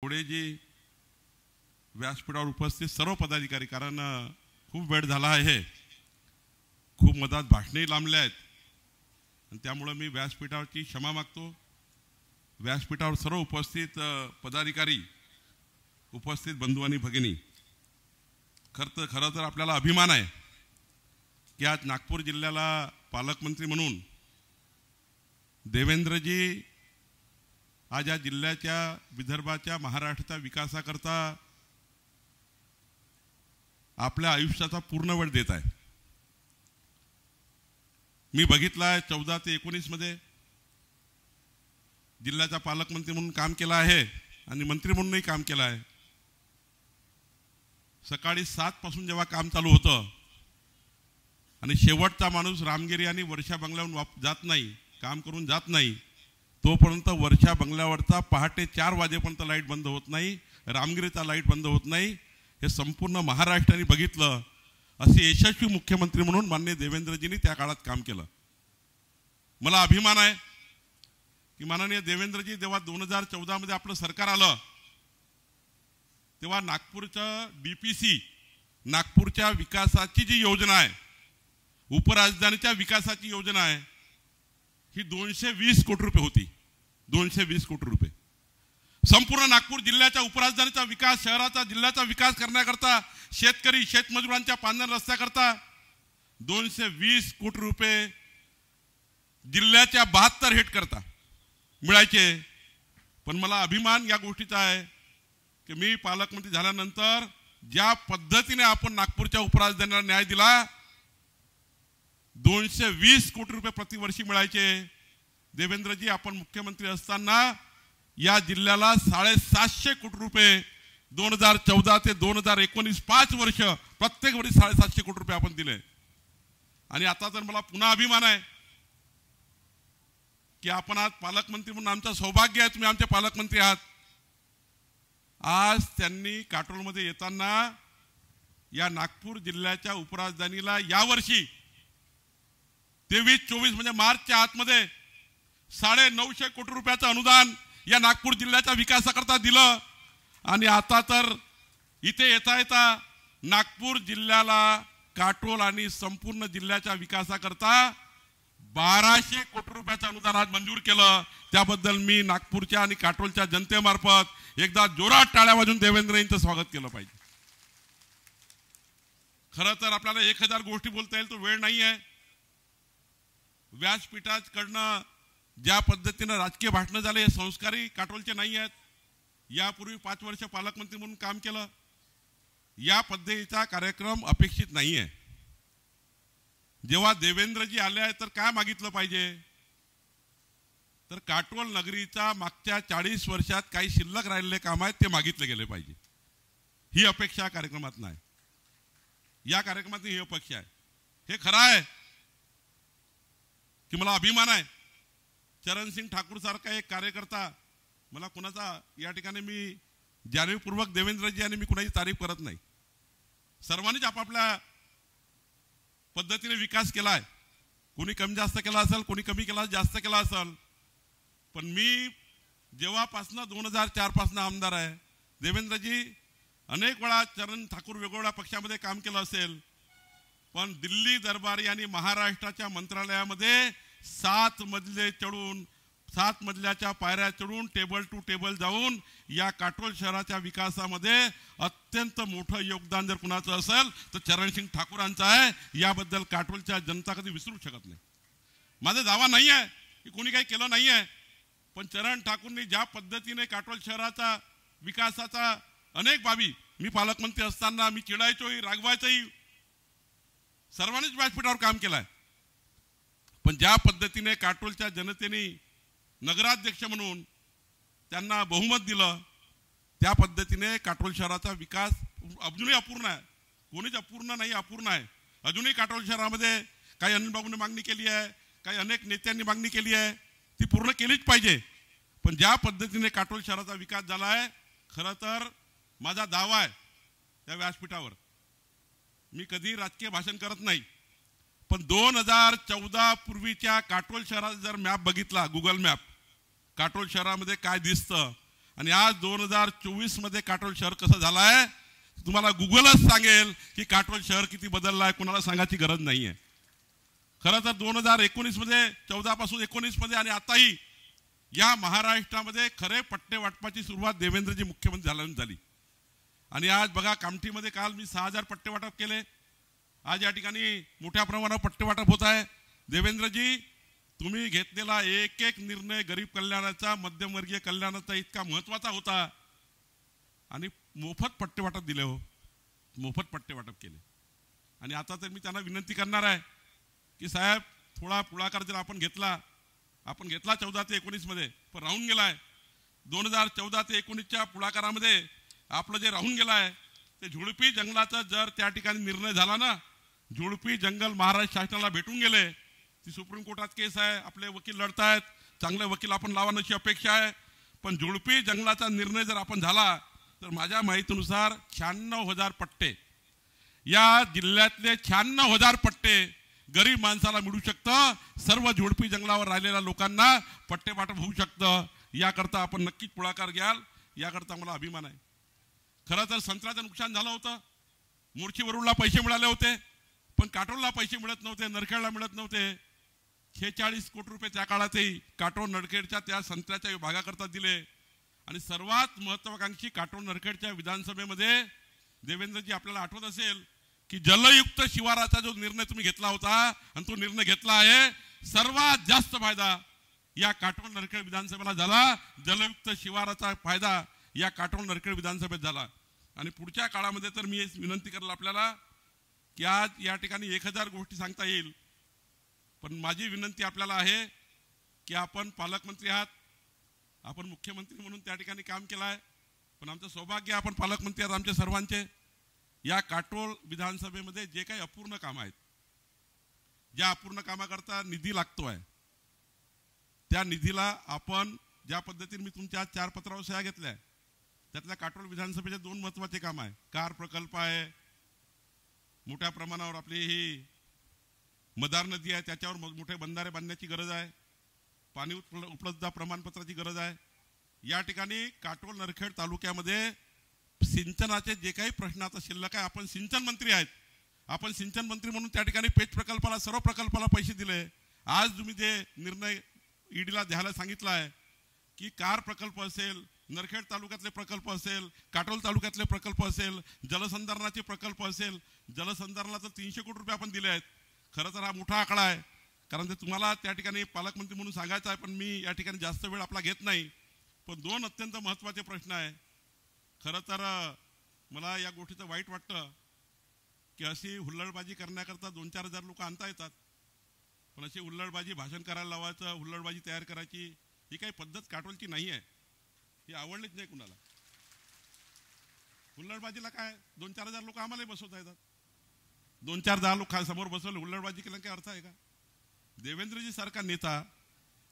खोडेजी, व्यासपीठावर उपस्थित सर्व पदाधिकारी, कारण खूप वेळ झाला आहे, खूप मधात भाषणेही लांबले आहेत आणि त्यामुळे मी व्यासपीठावरची क्षमा मागतो. व्यासपीठावर सर्व उपस्थित पदाधिकारी, उपस्थित बंधू आणि भगिनी, खरं तर आपल्याला अभिमान आहे की आज नागपूर जिल्ह्याला पालकमंत्री म्हणून देवेंद्रजी आज या जिल्ह्याच्या, विदर्भाच्या, महाराष्ट्राच्या विकासाकरता आपल्या आयुष्याचा पूर्ण वेळ देत आहे. मी बघितलाय 14 ते 19 मध्ये जिल्ह्याचा पालकमंत्री म्हणून काम केलं आहे आणि मंत्री म्हणूनही काम केलं आहे. सकाळी 7 पासून जेव्हा काम चालू होतं आणि शेवटचा माणूस रामगिरी आणि वर्षा बंगल्यावरून जात नाही, काम करून जात नाही, तोपर्यंत वर्षा बंगल्यावरचा पहाटे 4 वाजेपर्यंत लाईट बंद होत नाही, रामगिरीचा लाईट बंद होत नाही. हे संपूर्ण महाराष्ट्राने बघितलं. असे यशस्वी मुख्यमंत्री म्हणून माननीय देवेंद्रजींनी त्या काळात काम केलं. मला अभिमान आहे की माननीय देवेंद्रजी जेव्हा 2014 मध्ये आपलं सरकार आलं तेव्हा नागपूरचं डीपीसी, नागपूरच्या विकासाची जी योजना आहे, उपराजधानीच्या विकासाची योजना आहे, ही 220 कोटी रुपये होती. 220 कोटी रुपये संपूर्ण नागपूर जिल्ह्याच्या उपराजधानीचा विकास, शहराचा, जिल्ह्याचा विकास करण्याकरता, शेतकरी, शेतमजुरांच्या पांढऱ्या रस्त्याकरता 220 कोटी रुपये जिल्ह्याच्या 72 हेड करता मिळायचे. पण मला अभिमान या गोष्टीचा आहे की मी पालकमंत्री झाल्यानंतर ज्या पद्धतीने आपण नागपूरच्या उपराजधानीला न्याय दिला, 220 कोटी रुपये प्रतिवर्षी मिळायचे. देवेंद्रजी, आपण मुख्यमंत्री असताना या जिल्ह्याला 750 कोटी रुपये 2014 ते 2019 5 वर्ष प्रत्येक वर्षी 750 कोटी रुपये आपण दिले. आणि आता तर मला पुन्हा अभिमान आहे की आपण आज पालकमंत्री म्हणून आमचं सौभाग्य आहे, तुम्ही आमचे पालकमंत्री आहात. आज त्यांनी काटोलमध्ये येताना या नागपूर जिल्ह्याच्या उपराजधानीला यावर्षी 23-24 म्हणजे मार्चच्या आतमध्ये 950 कोटी रुपयाचं अनुदान या नागपूर जिल्ह्याच्या विकासाकरता दिलं. आणि आता तर इथे येता येता नागपूर जिल्ह्याला, काटोल आणि संपूर्ण जिल्ह्याच्या विकासाकरता 1200 कोटी रुपयाचं अनुदान आज मंजूर केलं. त्याबद्दल मी नागपूरच्या आणि काटोलच्या जनतेमार्फत एकदा जोरात टाळ्या वाजवून देवेंद्र यांचं स्वागत केलं पाहिजे. खरं तर आपल्याला 1000 गोष्टी बोलता येईल, तो वेळ नाही आहे. व्यासपीठाकडनं ज्या पद्धतीनं राजकीय भाषणं झाले हे संस्कारी काटोलचे नाही आहेत. यापूर्वी 5 वर्ष पालकमंत्री म्हणून काम केलं. या पद्धतीचा कार्यक्रम अपेक्षित नाही आहे. जेव्हा देवेंद्रजी आले आहेत तर काय मागितलं पाहिजे, तर काटोल नगरीचा मागच्या 40 वर्षात काही शिल्लक राहिलेले काम आहेत ते मागितले गेले पाहिजे. ही अपेक्षा कार्यक्रमात नाही. या कार्यक्रमात ही अपेक्षा आहे. हे खरं आहे की मला अभिमान आहे, चरणसिंग ठाकूर सारखा एक कार्यकर्ता, मला कुणाचा या ठिकाणी मी जाणीवपूर्वक देवेंद्रजी आणि मी कुणाची तारीफ करत नाही, सर्वांनीच आपापल्या पद्धतीने विकास केला आहे. कोणी कमी जास्त केला असेल, कोणी कमी केला जास्त केला असेल, पण मी जेव्हापासनं 2004 पासून आमदार आहे, देवेंद्रजी अनेक वेळा चरण ठाकूर वेगवेगळ्या पक्षामध्ये काम केलं असेल, पण दिल्ली दरबारी आणि महाराष्ट्राच्या मंत्रालयामध्ये 7 मजले चढून, 7 मजल्याच्या पायऱ्या चढून, टेबल टू टेबल जाऊन या काटोल शहराच्या विकासामध्ये अत्यंत मोठं योगदान जर कुणाचं असेल तर चरणसिंग ठाकूरांचं आहे. याबद्दल काटोलच्या जनता कधी विसरू शकत नाही. माझा दावा नाही आहे की कोणी काही केलं नाही आहे, पण चरण ठाकूरनी ज्या पद्धतीने काटोल शहराचा विकासाचा अनेक बाबी, मी पालकमंत्री असताना मी चिडायचोही, रागवायचोही, सर्वांनीच व्यासपीठावर काम केलंय, पण ज्या पद्धतीने काटोलच्या जनतेने नगराध्यक्ष म्हणून त्यांना बहुमत दिलं, त्या पद्धतीने काटोल शहराचा विकास अजूनही अपूर्ण आहे. कोणीच अपूर्ण नाही, अपूर्ण आहे. अजूनही काटोल शहरामध्ये काही अनिल बाबूंनी मागणी केली आहे, काही अनेक नेत्यांनी मागणी केली आहे, ती पूर्ण केलीच पाहिजे. पण ज्या पद्धतीने काटोल शहराचा विकास झाला आहे, खरं तर माझा दावा आहे त्या व्यासपीठावर, मी कधी राजकीय भाषण करत नाही, पण 2014 पूर्वीच्या काटोल शहराचा जर मॅप बघितला, गुगल मॅप, काटोल शहरामध्ये काय दिसतं आणि आज 2024 मध्ये काटोल शहर कसं झालंय तुम्हाला गुगलच सांगेल की काटोल शहर किती बदललं आहे, कोणाला सांगायची गरज नाहीये. खरं तर 2019 मध्ये 14 पासून 19 मध्ये आणि आताही या महाराष्ट्रामध्ये खरे पट्टे वाटपाची सुरुवात देवेंद्रजी मुख्यमंत्री झाल्यानंतर झाली. आणि आज बघा कामठीमध्ये काल मी 6000 पट्टे वाटप केले. आज या ठिकाणी मोठ्या प्रमाणावर पट्टे वाटप होत आहे. देवेंद्रजी तुम्ही घेतलेला एक एक निर्णय गरीब कल्याणाचा, मध्यमवर्गीय कल्याणाचा इतका महत्वाचा होता आणि मोफत पट्टे वाटप दिले हो, मोफत पट्टे वाटप केले. आणि आता तर मी त्यांना विनंती करणार आहे की साहेब थोडा पुढाकार जर आपण घेतला 14 ते 19 मध्ये, पण राहून गेलाय 2014 ते 19च्या पुढाकारामध्ये आपलं जे राहून गेलाय ते झुडपी जंगलाचा जर त्या ठिकाणी निर्णय झाला ना, झुडपी जंगल महाराष्ट्र शासनाला भेटून गेले. ती सुप्रीम कोर्टात केस आहे, आपले वकील लढतायत, चांगले वकील आपण लावण्याची अपेक्षा आहे. पण झुडपी जंगलाचा निर्णय जर आपण झाला तर माझ्या माहितीनुसार 96,000 पट्टे या जिल्ह्यातले 96,000 पट्टे गरीब माणसाला मिळू शकतं. सर्व झुडपी जंगलावर राहिलेल्या लोकांना पट्टे वाटप होऊ शकतं. याकरता आपण नक्कीच पुढाकार घ्याल, याकरता मला अभिमान आहे. खरं तर संत्र्याचं नुकसान झालं होतं, मोर्शीवरूनला पैसे मिळाले होते, पण काटोलला पैसे मिळत नव्हते, नरखेडला मिळत नव्हते. 46 कोटी रुपये त्या काळातही काटोल नरखेडच्या त्या संत्र्याच्या विभागाकरता दिले. आणि सर्वात महत्वाकांक्षी काटोल नरखेडच्या विधानसभेमध्ये देवेंद्रजी आपल्याला आठवत असेल की जलयुक्त शिवाराचा जो निर्णय तुम्ही घेतला होता आणि तो निर्णय घेतला आहे, सर्वात जास्त फायदा या काटोल नरखेड विधानसभेला झाला. जलयुक्त शिवाराचा फायदा या काटोल नरखेड विधानसभेत झाला. आणि पुढच्या काळामध्ये तर मी विनंती करेल आपल्याला की आज या ठिकाणी 1000 गोष्टी सांगता येईल, पण माझी विनंती आपल्याला आहे की आपण पालकमंत्री आहात, आपण मुख्यमंत्री म्हणून त्या ठिकाणी काम केलं आहे, पण आमचं सौभाग्य आपण पालकमंत्री आहात आमच्या सर्वांचे. या काटोल विधानसभेमध्ये जे काही अपूर्ण कामं आहेत, ज्या अपूर्ण कामाकरता निधी लागतोय, त्या निधीला आपण ज्या पद्धतीने मी तुमच्या 4 पत्रावर सह्या घेतल्या, त्यातल्या काटोल विधानसभेचे 2 महत्त्वाचे काम आहे. कार प्रकल्प आहे, मोठ्या प्रमाणावर आपली ही मदार नदी आहे, त्याच्यावर मोठे बंधारे बांधण्याची गरज आहे, पाणी उपलब्धता प्रमाणपत्राची गरज आहे. या ठिकाणी काटोल नरखेड तालुक्यामध्ये सिंचनाचे जे काही प्रश्न आता शिल्लक आहे, आपण सिंचन मंत्री आहेत, आपण सिंचन मंत्री म्हणून त्या ठिकाणी पेच प्रकल्पाला, सर्व प्रकल्पाला पैसे दिले. आज तुम्ही जे निर्णय ईडीला द्यायला सांगितला आहे की कार प्रकल्प असेल, नरखेड तालुक्यातले प्रकल्प असेल, काटोल तालुक्यातले प्रकल्प असेल, जलसंधारणाचे प्रकल्प असेल, जलसंधारणाचं 300 कोटी रुपये आपण दिले आहेत. खरं तर हा मोठा आकडा आहे, कारण ते तुम्हाला त्या ठिकाणी पालकमंत्री म्हणून सांगायचं आहे, पण मी या ठिकाणी जास्त वेळ आपला घेत नाही. पण 2 अत्यंत महत्त्वाचे प्रश्न आहे. खरं तर मला या गोष्टीचं वाईट वाटतं की अशी हुल्लडबाजी करण्याकरता 2-4 हजार लोक आणता येतात, पण अशी हुल्लडबाजी भाषण करायला लावायचं, हुल्लडबाजी तयार करायची ही काही पद्धत काटोलची नाही आहे. ही आवडलीच नाही कुणाला. हुल्लडबाजीला काय 2-4 हजार लोक आम्हालाही बसवता येतात, 2-4-10 लोक समोर बसवले, हुल्लडबाजी केला काय अर्थ आहे का? देवेंद्रजी सारखा नेता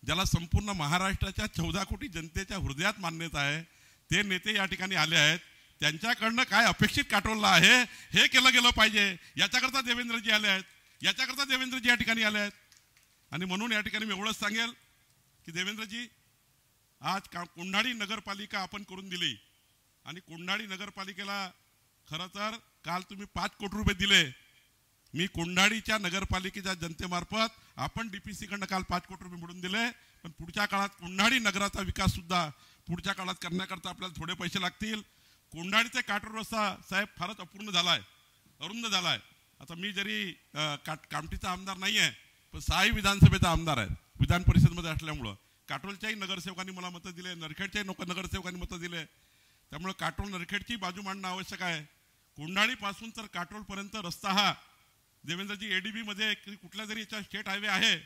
ज्याला संपूर्ण महाराष्ट्राच्या 14 कोटी जनतेच्या हृदयात मान्यता आहे, ते नेते या ठिकाणी आले आहेत. त्यांच्याकडनं काय अपेक्षित काटोलला आहे हे केलं गेलं पाहिजे, याच्याकरता देवेंद्रजी आले आहेत, याच्याकरता देवेंद्रजी या ठिकाणी आले आहेत. आणि म्हणून या ठिकाणी मी एवढंच सांगेल की देवेंद्रजी आज कोंढाणी नगरपालिका आपण करून दिली, आणि कोंढाणी नगरपालिकेला खरं तर काल तुम्ही 5 कोटी रुपये दिले. मी कोंढाणीच्या नगरपालिकेच्या जनतेमार्फत आपण डीपीसी कडनं काल 5 कोटी रुपये मिळून दिले, पण पुढच्या काळात कोंढाणी नगराचा विकास सुद्धा पुढच्या काळात करण्याकरता आपल्याला थोडे पैसे लागतील. कोंढाणीचे काटोल रस्ता साहेब फारच अपूर्ण झालाय, अरुंद झालाय. आता मी जरी कामठीचा आमदार नाही आहे, पण 6 विधानसभेचा आमदार आहे, विधान परिषदेमध्ये असल्यामुळं काटोलच्याही नगरसेवकांनी मला मतं दिले, नरखेडच्याही नगरसेवकांनी मतं दिले. त्यामुळे काटोल नरखेडची बाजू मांडणं आवश्यक आहे. कोंढाणीपासून तर काटोलपर्यंत रस्ता हा देवेंद्रजी एडीबी मध्ये कुठल्या जरी याचा स्टेट हायवे आहे,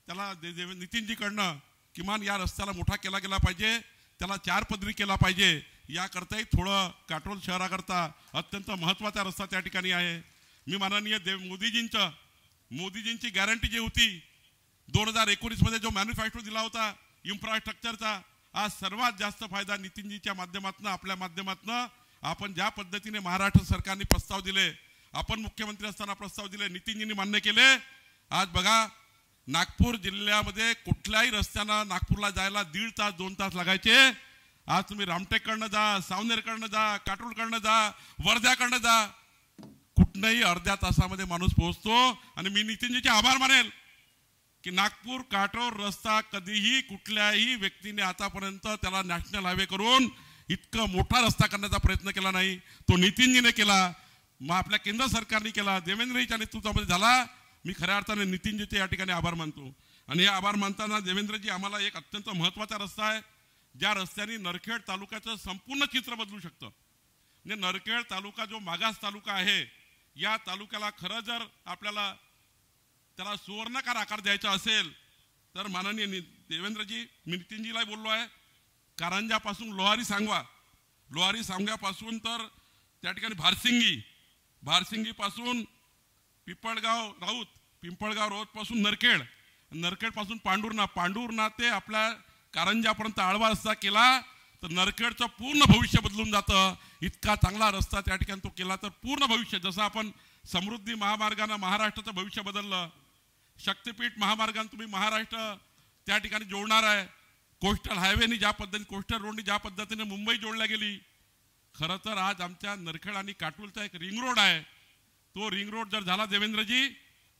त्याला नितीनजीकडनं किमान या रस्त्याला मोठा केला गेला पाहिजे, त्याला 4 पदरी केला पाहिजे. याकरताही थोडं काटोल शहराकरता अत्यंत महत्त्वाचा रस्ता त्या ठिकाणी आहे. मी माननीय मोदीजींची गॅरंटी जी होती 2019 मध्ये जो मॅनिफेस्टो दिला होता इन्फ्रास्ट्रक्चरचा, आज सर्वात जास्त फायदा नितीनजीच्या माध्यमातून, आपल्या माध्यमातून आपण ज्या पद्धतीने महाराष्ट्र सरकारने प्रस्ताव दिले, आपण मुख्यमंत्री असताना प्रस्ताव दिले, नितीनजींनी मान्य केले. आज बघा नागपूर जिल्ह्यामध्ये कुठल्याही रस्त्यानं नागपूरला जायला 1.5 तास 2 तास लागायचे, आज तुम्ही रामटेककडनं जा, सावनेरकडनं जा, काटोलकडनं जा, वर्ध्याकडनं जा, कुठनंही अर्ध्या तासामध्ये माणूस पोहोचतो. आणि मी नितीनजीचे आभार मानेल की नागपूर काटोल रस्ता कधीही कुठल्याही व्यक्तीने आतापर्यंत त्याला नॅशनल हायवे करून इतका मोठा रस्ता करण्याचा प्रयत्न केला नाही. तो नितीनजीने केला, मग आपल्या केंद्र सरकारने केला, देवेंद्रजीच्या नेतृत्वामध्ये झाला. मी खऱ्या अर्थाने नितीनजीचे या ठिकाणी आभार मानतो. आणि हे आभार मानताना देवेंद्रजी, आम्हाला एक अत्यंत महत्त्वाचा रस्ता आहे ज्या रस्त्याने नरखेड तालुक्याचं संपूर्ण चित्र बदलू शकतं. म्हणजे नरखेड तालुका जो मागास तालुका आहे, या तालुक्याला खरं जर आपल्याला त्याला सुवर्णकार आकार द्यायचा असेल तर माननीय देवेंद्रजी, मी नितीनजीला बोललो आहे, कारंजापासून लोहारी सांगव्यापासून तर त्या ठिकाणी भारसिंगीपासून पिंपळगाव राऊत पासून नरखेडपासून पांडुर्णा ते आपल्या कारंजापर्यंत आळवा रस्ता केला तर नरखेडचं पूर्ण भविष्य बदलून जातं. इतका चांगला रस्ता त्या ठिकाणी तो केला तर पूर्ण भविष्य, जसं आपण समृद्धी महामार्गानं महाराष्ट्राचं भविष्य बदललं, शक्तिपीठ महामार्गाने तुम्ही महाराष्ट्र त्या ठिकाणी जोडणार आहे, कोस्टल हायवेनी ज्या पद्धतीने, कोस्टल रोडनी ज्या पद्धतीने मुंबई जोडल्या गेली. खरं तर आज आमच्या नरखेड आणि काटोलचा एक रिंग रोड आहे. तो रिंग रोड जर झाला देवेंद्रजी,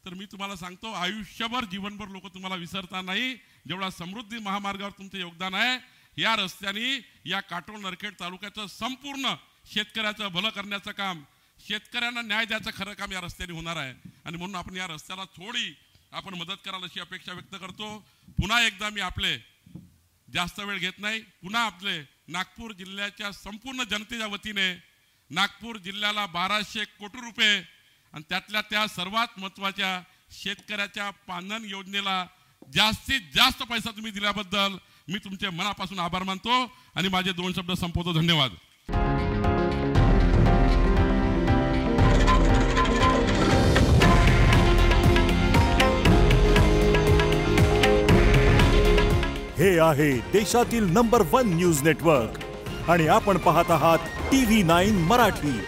तर मी तुम्हाला सांगतो आयुष्यभर जीवनभर लोक तुम्हाला विसरता नाही. जेवढा समृद्धी महामार्गावर तुमचं योगदान आहे, या रस्त्याने या काटोल नरखेड तालुक्याचं संपूर्ण शेतकऱ्याचं भलं करण्याचं काम, शेतकऱ्यांना न्याय द्यायचं खरं काम या रस्त्याने होणार आहे. आणि म्हणून आपण या रस्त्याला थोडी आपण मदत कराल अशी अपेक्षा व्यक्त करतो. पुन्हा एकदा मी आपले जास्त वेळ घेत नाही, पुन्हा आपले नागपूर जिल्ह्याच्या संपूर्ण जनतेच्या वतीने नागपूर जिल्ह्याला 1200 कोटी रुपये आणि त्यातल्या त्या सर्वात महत्त्वाच्या शेतकऱ्याच्या पानन योजनेला जास्तीत जास्त पैसा तुम्ही दिल्याबद्दल मी तुमचे मनापासून आभार मानतो आणि माझे 2 शब्द संपवतो. धन्यवाद. हे आहे देशातील नंबर 1 न्यूज नेटवर्क आणि आपण पाहत आहात TV9 मराठी.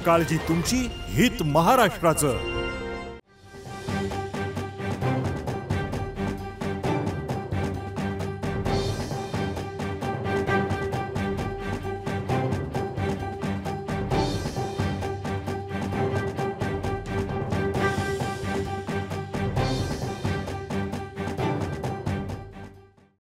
काळजी तुमची, हित महाराष्ट्राचं.